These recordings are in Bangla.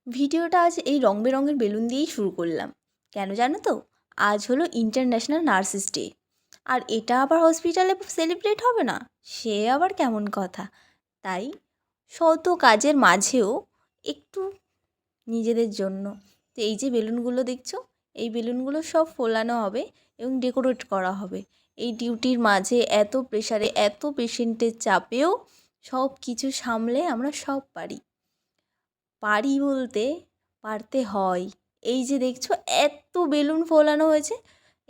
ভিডিওটা আজ এই রং বেরঙের বেলুন দিয়েই শুরু করলাম। কেন জানো তো? আজ হলো ইন্টারন্যাশনাল নার্সেস ডে। আর এটা আবার হসপিটালে সেলিব্রেট হবে না, সে আবার কেমন কথা। তাই শত কাজের মাঝেও একটু নিজেদের জন্য তো এই যে বেলুনগুলো দেখছো, এই বেলুনগুলো সব ফোলানো হবে এবং ডেকোরেট করা হবে। এই ডিউটির মাঝে এত প্রেশারে, এত পেশেন্টের চাপেও সব কিছু সামলে আমরা সব পারি। পারি বলতে পারতে হয়। এই যে দেখছো এত বেলুন ফোলানো হয়েছে,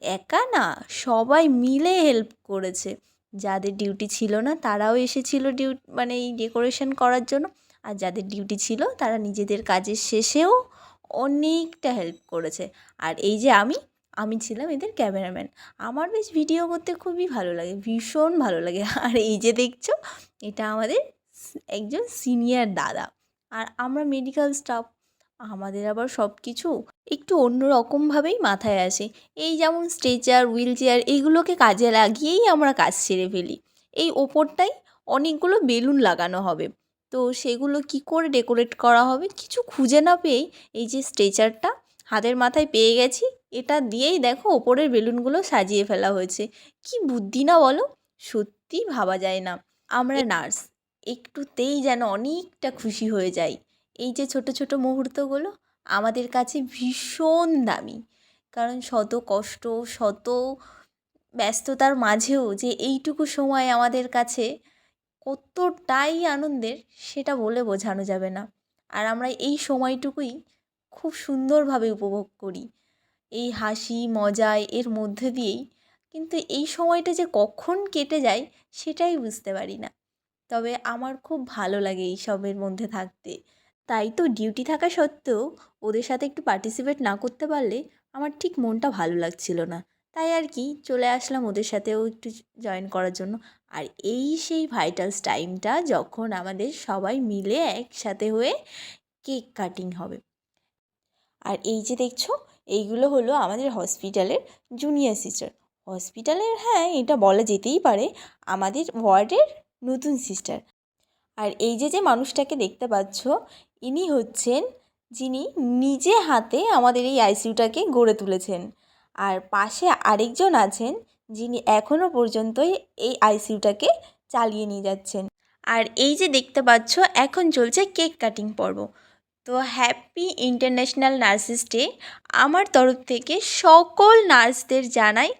একা না, সবাই মিলে হেল্প করেছে। যাদের ডিউটি ছিল না তারাও এসেছিল মানে এই ডেকোরেশন করার জন্য। আর যাদের ডিউটি ছিল তারা নিজেদের কাজের শেষেও অনেকটা হেল্প করেছে। আর এই যে আমি ছিলাম এদের ক্যামেরাম্যান। আমার বেশ ভিডিও করতে খুবই ভালো লাগে, ভীষণ ভালো লাগে। আর এই যে দেখছো, এটা আমাদের একজন সিনিয়র দাদা। আর আমরা মেডিকেল স্টাফ, আমাদের আবার সব কিছু একটু অন্য রকমভাবেই মাথায় আসে। এই যেমন স্ট্রেচার, হুইল চেয়ার, এইগুলোকে কাজে লাগিয়েই আমরা কাজ সেরে ফেলি। এই ওপরটাই অনেকগুলো বেলুন লাগানো হবে, তো সেগুলো কি করে ডেকোরেট করা হবে কিছু খুঁজে না পেয়েই এই যে স্ট্রেচারটা হাতের মাথায় পেয়ে গেছি, এটা দিয়েই দেখো ওপরের বেলুনগুলো সাজিয়ে ফেলা হয়েছে। কি বুদ্ধি না বলো? সত্যি ভাবা যায় না। আমরা নার্স, একটুতেই যেন অনেকটা খুশি হয়ে যাই। এই যে ছোট ছোট মুহূর্তগুলো আমাদের কাছে ভীষণ দামি। কারণ শত কষ্ট, শত ব্যস্ততার মাঝেও যে এইটুকু সময় আমাদের কাছে কতটাই আনন্দের, সেটা বলে বোঝানো যাবে না। আর আমরা এই সময়টুকুই খুব সুন্দরভাবে উপভোগ করি। এই হাসি মজায় এর মধ্যে দিয়েই কিন্তু এই সময়টা যে কখন কেটে যায় সেটাই বুঝতে পারি না। তবে আমার খুব ভালো লাগে এইসবের মধ্যে থাকতে। তাই তো ডিউটি থাকা সত্ত্বেও ওদের সাথে একটু পার্টিসিপেট না করতে পারলে আমার ঠিক মনটা ভালো লাগছিল না। তাই আর কি চলে আসলাম ওদের সাথেও একটু জয়েন করার জন্য। আর এই সেই ভাইটালস টাইমটা যখন আমাদের সবাই মিলে একসাথে হয়ে কেক কাটিং হবে। আর এই যে দেখছো, এইগুলো হলো আমাদের হসপিটালের জুনিয়র সিস্টার। হসপিটালের, হ্যাঁ, এটা বলা যেতেই পারে আমাদের ওয়ার্ডের নতুন সিস্টার। আর এই যে মানুষটাকে দেখতে পাচ্ছ, ইনি হচ্ছেন যিনি নিজে হাতে আমাদের এই আইসিইউটাকে গড়ে তুলেছেন। আর পাশে আরেকজন আছেন যিনি এখনও পর্যন্তই এই আইসিইউটাকে চালিয়ে নিয়ে যাচ্ছেন। আর এই যে দেখতে পাচ্ছ এখন চলছে কেক কাটিং পর্ব। তো হ্যাপি ইন্টারন্যাশনাল নার্সেস ডে। আমার তরফ থেকে সকল নার্সদের জানাই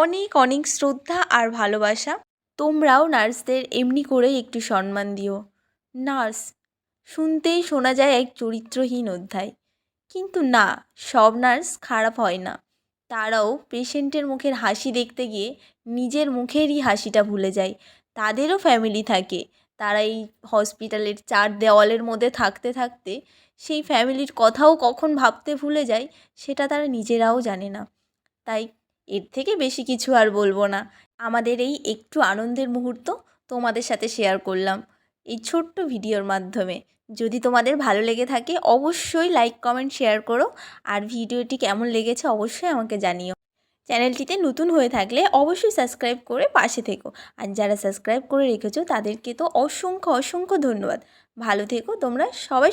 অনেক অনেক শ্রদ্ধা আর ভালোবাসা। তোমরাও নার্সদের এমনি করেই একটু সম্মান দিও। নার্স শুনতেই শোনা যায় এক চরিত্রহীন অধ্যায়, কিন্তু না, সব নার্স খারাপ হয় না। তারাও পেশেন্টের মুখের হাসি দেখতে গিয়ে নিজের মুখেরই হাসিটা ভুলে যায়। তাদেরও ফ্যামিলি থাকে। তারা এই হসপিটালের চার দেওয়ালের মধ্যে থাকতে থাকতে সেই ফ্যামিলির কথাও কখন ভাবতে ভুলে যায় সেটা তারা নিজেরাও জানে না। তাই এর থেকে বেশি কিছু আর বলবো না। আমাদের এই একটু আনন্দের মুহূর্ত তোমাদের সাথে শেয়ার করলাম এই ছোট্ট ভিডিওর মাধ্যমে। যদি তোমাদের ভালো লেগে থাকে অবশ্যই লাইক কমেন্ট শেয়ার করো। আর ভিডিওটি কেমন লেগেছে অবশ্যই আমাকে জানিও। চ্যানেলটিতে নতুন হয়ে থাকলে অবশ্যই সাবস্ক্রাইব করে পাশে থেকো। আর যারা সাবস্ক্রাইব করে রেখেছো তাদেরকে তো অসংখ্য অসংখ্য ধন্যবাদ। ভালো থেকো তোমরা সবাই।